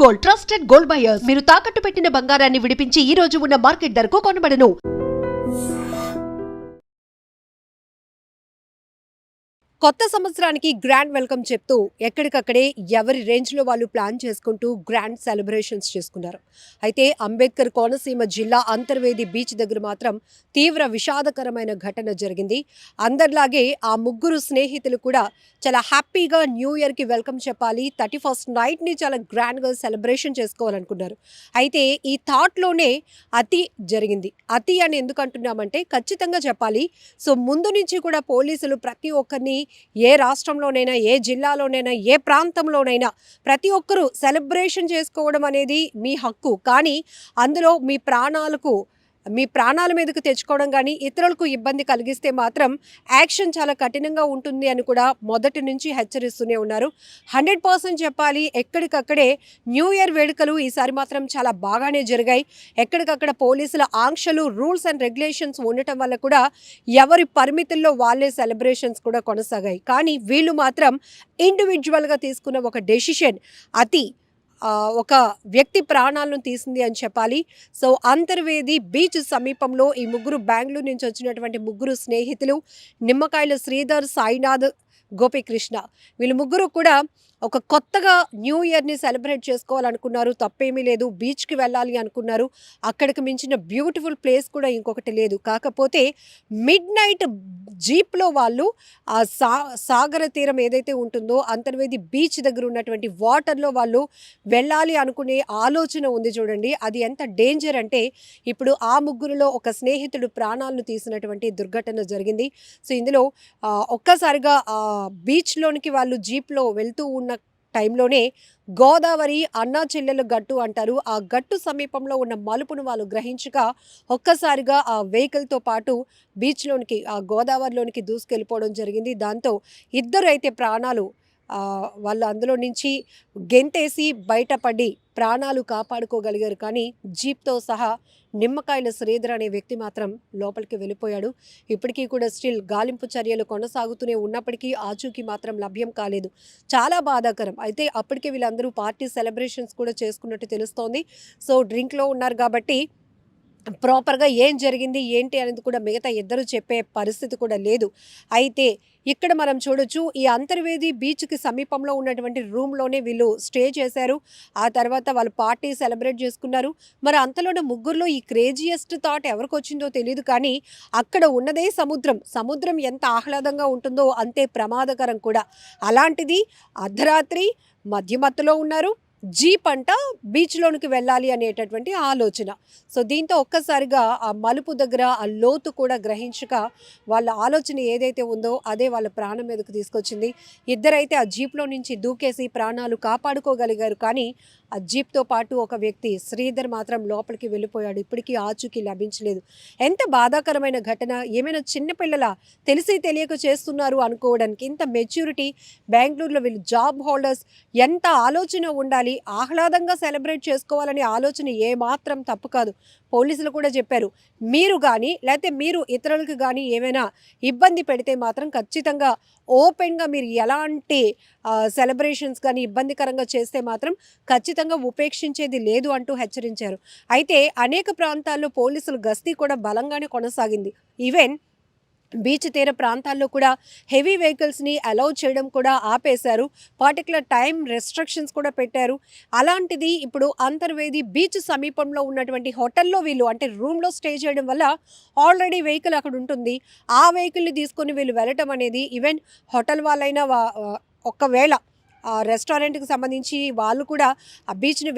Gold trusted gold buyers మీరు తాకట్టు పెట్టిన బంగారాన్ని విడిపించి ఈ రోజు ఉన్న మార్కెట్ ధరకు కొనబడను. కొత్త సంవత్సరానికి గ్రాండ్ వెల్కమ్ చెప్తూ ఎక్కడికక్కడే ఎవరి రేంజ్లో వాళ్ళు ప్లాన్ చేసుకుంటూ గ్రాండ్ సెలబ్రేషన్స్ చేసుకున్నారు. అయితే అంబేద్కర్ కోనసీమ జిల్లా అంతర్వేది బీచ్ దగ్గర మాత్రం తీవ్ర విషాదకరమైన ఘటన జరిగింది. అందరిలాగే ఆ ముగ్గురు స్నేహితులు కూడా చాలా హ్యాపీగా న్యూ ఇయర్కి వెల్కమ్ చెప్పాలి, 31st నైట్ని చాలా గ్రాండ్గా సెలబ్రేషన్ చేసుకోవాలనుకున్నారు. అయితే ఈ థాట్లోనే అతి జరిగింది. అతి అని ఎందుకు అంటున్నామంటే ఖచ్చితంగా చెప్పాలి. సో ముందు నుంచి కూడా పోలీసులు ప్రతి ఒక్కరిని ఏ రాష్ట్రంలోనైనా, ఏ జిల్లాలోనైనా, ఏ ప్రాంతంలోనైనా ప్రతి ఒక్కరూ సెలబ్రేషన్ చేసుకోవడం అనేది మీ హక్కు. కానీ అందులో మీ ప్రాణాల మీదకు తెచ్చుకోవడం కానీ ఇతరులకు ఇబ్బంది కలిగిస్తే మాత్రం యాక్షన్ చాలా కఠినంగా ఉంటుంది అని కూడా మొదటి నుంచి హెచ్చరిస్తూనే ఉన్నారు. 100% చెప్పాలి, ఎక్కడికక్కడే న్యూ ఇయర్ వేడుకలు ఈసారి మాత్రం చాలా బాగానే జరిగాయి. ఎక్కడికక్కడ పోలీసుల ఆంక్షలు, రూల్స్ అండ్ రెగ్యులేషన్స్ ఉండటం వల్ల కూడా ఎవరి పరిమితుల్లో వాళ్ళే సెలబ్రేషన్స్ కూడా కొనసాగాయి. కానీ వీళ్ళు మాత్రం ఇండివిజువల్గా తీసుకున్న ఒక డెసిషన్ ఒక వ్యక్తి ప్రాణాలను తీసింది అని చెప్పాలి. సో అంతర్వేది బీచ్ సమీపంలో ఈ ముగ్గురు బెంగళూరు నుంచి వచ్చినటువంటి ముగ్గురు స్నేహితులు నిమ్మకాయల శ్రీధర్, సాయినాథ్, గోపీకృష్ణ, వీళ్ళు ముగ్గురు కూడా ఒక కొత్తగా న్యూ ఇయర్ని సెలబ్రేట్ చేసుకోవాలనుకున్నారు. తప్పేమీ లేదు, బీచ్కి వెళ్ళాలి అనుకున్నారు. అక్కడికి మించిన బ్యూటిఫుల్ ప్లేస్ కూడా ఇంకొకటి లేదు. కాకపోతే మిడ్ నైట్ జీప్లో వాళ్ళు ఆ సాగర తీరం ఏదైతే ఉంటుందో అంతర్వేది బీచ్ దగ్గర ఉన్నటువంటి వాటర్లో వాళ్ళు వెళ్ళాలి అనుకునే ఆలోచన ఉంది చూడండి. అది ఎంత డేంజర్ అంటే ఇప్పుడు ఆ ముగ్గురులో ఒక స్నేహితుడు ప్రాణాలను తీసినటువంటి దుర్ఘటన జరిగింది. సో ఇందులో ఒక్కసారిగా బీచ్లోనికి వాళ్ళు జీప్లో వెళ్తూ ఉన్న టైంలోనే గోదావరి అన్నా చెల్లెల గట్టు అంటారు, ఆ గట్టు సమీపంలో ఉన్న మలుపును వాళ్ళు గ్రహించక ఒక్కసారిగా ఆ వెహికల్తో పాటు బీచ్లోనికి, ఆ గోదావరిలోనికి దూసుకెళ్ళిపోవడం జరిగింది. దాంతో ఇద్దరు అయితే ప్రాణాలు వాళ్ళు అందులో నుంచి గెంతేసి బయటపడి ప్రాణాలు కాపాడుకోగలిగారు. కానీ జీప్తో సహా నిమ్మకాయల శ్రీధర్ అనే వ్యక్తి మాత్రం లోపలికి వెళ్ళిపోయాడు. ఇప్పటికీ కూడా స్టిల్ గాలింపు చర్యలు కొనసాగుతూనే ఉన్నప్పటికీ ఆచూకీ మాత్రం లభ్యం కాలేదు. చాలా బాధాకరం. అయితే అప్పటికే వీళ్ళందరూ పార్టీ సెలబ్రేషన్స్ కూడా చేసుకున్నట్టు తెలుస్తోంది. సో డ్రింక్లో ఉన్నారు కాబట్టి ప్రాపర్గా ఏం జరిగింది ఏంటి అనేది కూడా మిగతా ఇద్దరు చెప్పే పరిస్థితి కూడా లేదు. అయితే ఇక్కడ మనం చూడొచ్చు, ఈ అంతర్వేది బీచ్కి సమీపంలో ఉన్నటువంటి రూమ్లోనే వీళ్ళు స్టే చేశారు. ఆ తర్వాత వాళ్ళు పార్టీ సెలబ్రేట్ చేసుకున్నారు. మరి అంతలోనే ముగ్గురులో ఈ క్రేజియస్ట్ థాట్ ఎవరికి వచ్చిందో తెలియదు. కానీ అక్కడ ఉన్నదే సముద్రం ఎంత ఆహ్లాదంగా ఉంటుందో అంతే ప్రమాదకరం కూడా. అలాంటిది అర్ధరాత్రి మధ్యమత్తులో ఉన్నారు, జీప్ అంట బీచ్లోనికి వెళ్ళాలి అనేటటువంటి ఆలోచన. సో దీంతో ఒక్కసారిగా ఆ మలుపు దగ్గర ఆ లోతు కూడా గ్రహించక వాళ్ళ ఆలోచన ఏదైతే ఉందో అదే వాళ్ళ ప్రాణం మీదకు తీసుకొచ్చింది. ఇద్దరైతే ఆ జీప్లో నుంచి దూకేసి ప్రాణాలు కాపాడుకోగలిగారు. కానీ ఆ జీప్తో పాటు ఒక వ్యక్తి శ్రీధర్ మాత్రం లోపలికి వెళ్ళిపోయాడు. ఇప్పటికీ ఆచూకీ లభించలేదు. ఎంత బాధాకరమైన ఘటన. ఏమైనా చిన్నపిల్లల తెలిసి తెలియక చేస్తున్నారు అనుకోవడానికి ఇంత మెచ్యూరిటీ. బెంగళూరులో వీళ్ళు జాబ్ హోల్డర్స్, ఎంత ఆలోచన ఉండాలి. ఆహ్లాదంగా సెలబ్రేట్ చేసుకోవాలనే ఆలోచన ఏమాత్రం తప్పు కాదు. పోలీసులు కూడా చెప్పారు, మీరు కానీ లేకపోతే మీరు ఇతరులకు కానీ ఏమైనా ఇబ్బంది పెడితే మాత్రం ఖచ్చితంగా ఓపెన్గా మీరు ఎలాంటి సెలబ్రేషన్స్ కానీ ఇబ్బందికరంగా చేస్తే మాత్రం ఖచ్చితంగా ఉపేక్షించేది లేదు అంటూ హెచ్చరించారు. అయితే అనేక ప్రాంతాల్లో పోలీసుల గస్తీ కూడా బలంగానే కొనసాగింది. ఈవెన్ బీచ్ తీర ప్రాంతాల్లో కూడా హెవీ వెహికల్స్ని అలౌ చేయడం కూడా ఆపేశారు. పర్టికులర్ టైం రెస్ట్రిక్షన్స్ కూడా పెట్టారు. అలాంటిది ఇప్పుడు అంతర్వేది బీచ్ సమీపంలో ఉన్నటువంటి హోటల్లో వీళ్ళు అంటే రూమ్లో స్టే చేయడం వల్ల ఆల్రెడీ వెహికల్ అక్కడ ఉంటుంది. ఆ వెహికల్ని తీసుకొని వీళ్ళు వెళ్ళటం అనేది ఈవెన్ హోటల్ వాళ్ళైనా ఒకవేళ రెస్టారెంట్కి సంబంధించి వాళ్ళు కూడా ఆ బీచ్ని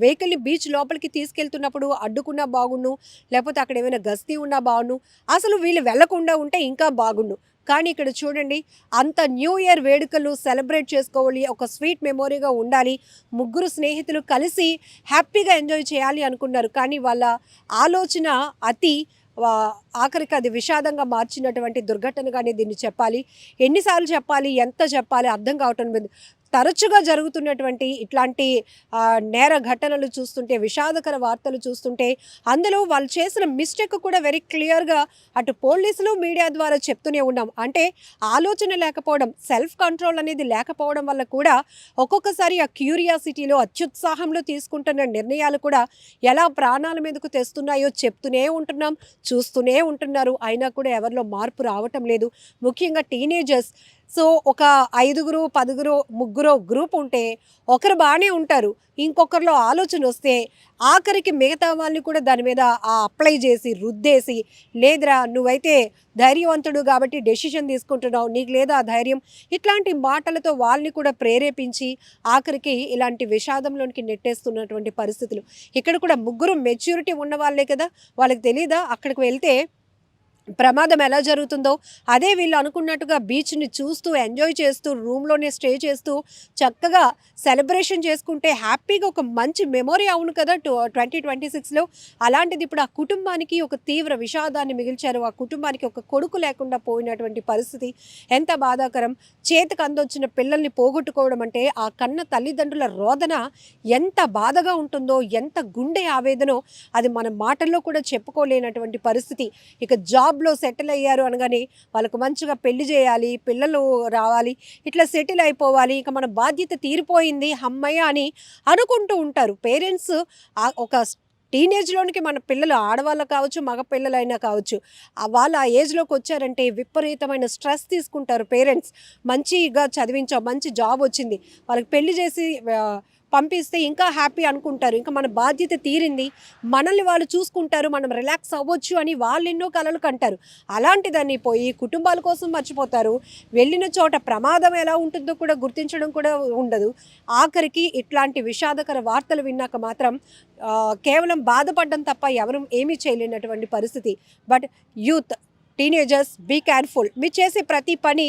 వెహికల్ని బీచ్ లోపలికి తీసుకెళ్తున్నప్పుడు అడ్డుకున్నా బాగుండు, లేకపోతే అక్కడ ఏమైనా గస్తీ ఉన్నా బాగుండు, అసలు వీళ్ళు వెళ్లకుండా ఉంటే ఇంకా బాగుండు. కానీ ఇక్కడ చూడండి, అంత న్యూ ఇయర్ వేడుకలు సెలబ్రేట్ చేసుకోవాలి, ఒక స్వీట్ మెమొరీగా ఉండాలి, ముగ్గురు స్నేహితులు కలిసి హ్యాపీగా ఎంజాయ్ చేయాలి అనుకున్నారు. కానీ వాళ్ళ ఆలోచన ఆఖరికి అది విషాదంగా మార్చినటువంటి దుర్ఘటనగానే దీన్ని చెప్పాలి. ఎన్నిసార్లు చెప్పాలి, ఎంత చెప్పాలి అర్థం కావటం లేదు. తరచుగా జరుగుతున్నటువంటి ఇట్లాంటి నేర ఘటనలు చూస్తుంటే, విషాదకర వార్తలు చూస్తుంటే, అందులో వాళ్ళు చేసిన మిస్టేక్ కూడా వెరీ క్లియర్‌గా అటు పోలీసులు, మీడియా ద్వారా చెప్తూనే ఉన్నాం. అంటే ఆలోచన లేకపోవడం, సెల్ఫ్ కంట్రోల్ అనేది లేకపోవడం వల్ల కూడా ఒక్కొక్కసారి ఆ క్యూరియాసిటీలో, అత్యుత్సాహంలో తీసుకుంటున్న నిర్ణయాలు కూడా ఎలా ప్రాణాల మీదకు తెస్తున్నాయో చెప్తూనే ఉంటున్నాం, చూస్తూనే ఉంటున్నారు. అయినా కూడా ఎవరిలో మార్పు రావటం లేదు. ముఖ్యంగా టీనేజర్స్. సో ఒక 5గురు, 10గురు, ముగ్గురో గ్రూప్ ఉంటే ఒకరు బాగానే ఉంటారు. ఇంకొకరిలో ఆలోచన వస్తే ఆఖరికి మిగతా వాళ్ళని కూడా దాని మీద అప్లై చేసి, రుద్దేసి, లేదురా నువ్వైతే ధైర్యవంతుడు కాబట్టి డెసిషన్ తీసుకుంటున్నావు, నీకు లేదా ఆ ధైర్యం, ఇట్లాంటి మాటలతో వాళ్ళని కూడా ప్రేరేపించి ఆఖరికి ఇలాంటి విషాదంలోనికి నెట్టేస్తున్నటువంటి పరిస్థితులు. ఇక్కడ కూడా ముగ్గురు మెచ్యూరిటీ ఉన్న వాళ్ళే కదా, వాళ్ళకి తెలీదా అక్కడికి వెళ్తే ప్రమాదం ఎలా జరుగుతుందో? అదే వీళ్ళు అనుకున్నట్టుగా బీచ్‌ని చూస్తూ, ఎంజాయ్ చేస్తూ, రూమ్‌లోనే స్టే చేస్తూ, చక్కగా సెలబ్రేషన్ చేసుకుంటే హ్యాపీగా ఒక మంచి మెమొరీ అవును కదా 2026లో. అలాంటిది ఇప్పుడు ఆ కుటుంబానికి ఒక తీవ్ర విషాదాన్ని మిగిల్చారు. ఆ కుటుంబానికి ఒక కొడుకు లేకుండా పోయినటువంటి పరిస్థితి ఎంత బాధాకరం. చేతికి అందొచ్చిన పిల్లల్ని పోగొట్టుకోవడం అంటే ఆ కన్న తల్లిదండ్రుల రోదన ఎంత బాధగా ఉంటుందో, ఎంత గుండె ఆవేదనో అది మన మాటల్లో కూడా చెప్పుకోలేనటువంటి పరిస్థితి. ఇక జాబ్‌లో సెటిల్ అయ్యారు అనగానే వాళ్ళకు మంచిగా పెళ్లి చేయాలి, పిల్లలు రావాలి, ఇట్లా సెటిల్ అయిపోవాలి, ఇక మన బాధ్యత తీరిపోయింది హమ్మయ్య అని అనుకుంటూ ఉంటారు పేరెంట్స్. ఒక టీనేజ్‌లోనికి మన పిల్లలు ఆడవాళ్ళు కావచ్చు, మగ పిల్లలైనా కావచ్చు, వాళ్ళు ఆ ఏజ్‌లోకి వచ్చారంటే విపరీతమైన స్ట్రెస్ తీసుకుంటారు పేరెంట్స్. మంచిగా చదివించాం, మంచి జాబ్ వచ్చింది, వాళ్ళకి పెళ్లి చేసి పంపిస్తే ఇంకా హ్యాపీ అనుకుంటారు. ఇంకా మన బాధ్యత తీరింది, మనల్ని వాళ్ళు చూసుకుంటారు, మనం రిలాక్స్ అవ్వచ్చు అని వాళ్ళు ఎన్నో కలలు కంటారు. అలాంటిదాన్ని పోయి కుటుంబాల కోసం మర్చిపోతారు. వెళ్ళిన చోట ప్రమాదం ఎలా ఉంటుందో కూడా గుర్తించడం కూడా ఉండదు. ఆఖరికి ఇట్లాంటి విషాదకర వార్తలు విన్నాక మాత్రం కేవలం బాధపడడం తప్ప ఎవరు ఏమీ చేయలేనటువంటి పరిస్థితి. But youth, teenagers, be careful. మీరు చేసే ప్రతి పని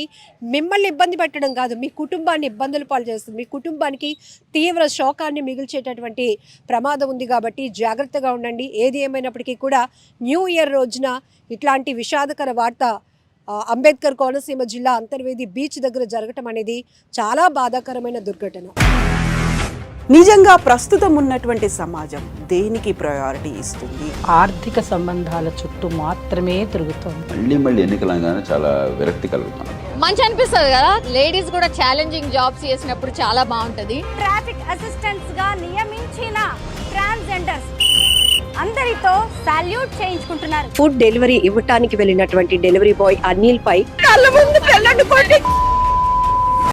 మిమ్మల్ని ఇబ్బంది పెట్టడం కాదు, మీ కుటుంబాన్ని ఇబ్బందులు పాలు చేస్తుంది. మీ కుటుంబానికి తీవ్ర శోకాన్ని మిగిల్చేటటువంటి ప్రమాదం ఉంది కాబట్టి జాగ్రత్తగా ఉండండి. ఏది ఏమైనప్పటికీ కూడా న్యూ ఇయర్ రోజున ఇట్లాంటి విషాదకర వార్త అంబేద్కర్ కోనసీమ జిల్లా అంతర్వేది బీచ్ దగ్గర జరగటం అనేది చాలా బాధాకరమైన దుర్ఘటన. నిజంగా ప్రస్తుతం ఉన్నటువంటి సమాజం దేనికి ప్రయారిటీ ఇస్తుంది? ఆర్థిక సంబంధాల చుట్టూ మాత్రమే తిరుగుతోంది. మళ్ళీ ఎన్నికలంగానే చాలా విరక్తి కలుగుతున్నాం. మంచి అనిపిస్తుంది కదా, లేడీస్ కూడా ఛాలెంజింగ్ జాబ్స్ చేసినప్పుడు చాలా బాగుంటది. ట్రాఫిక్ అసిస్టెంట్స్ గా నియమించిన ట్రాన్స్జెండర్స్ అందరితో సాల్యూట్ చేయించుకుంటున్నారు. ఫుడ్ డెలివరీ ఇవ్వటానికి వెళ్ళినటువంటి డెలివరీ బాయ్ అనిల్ పై కళ్ళ ముందు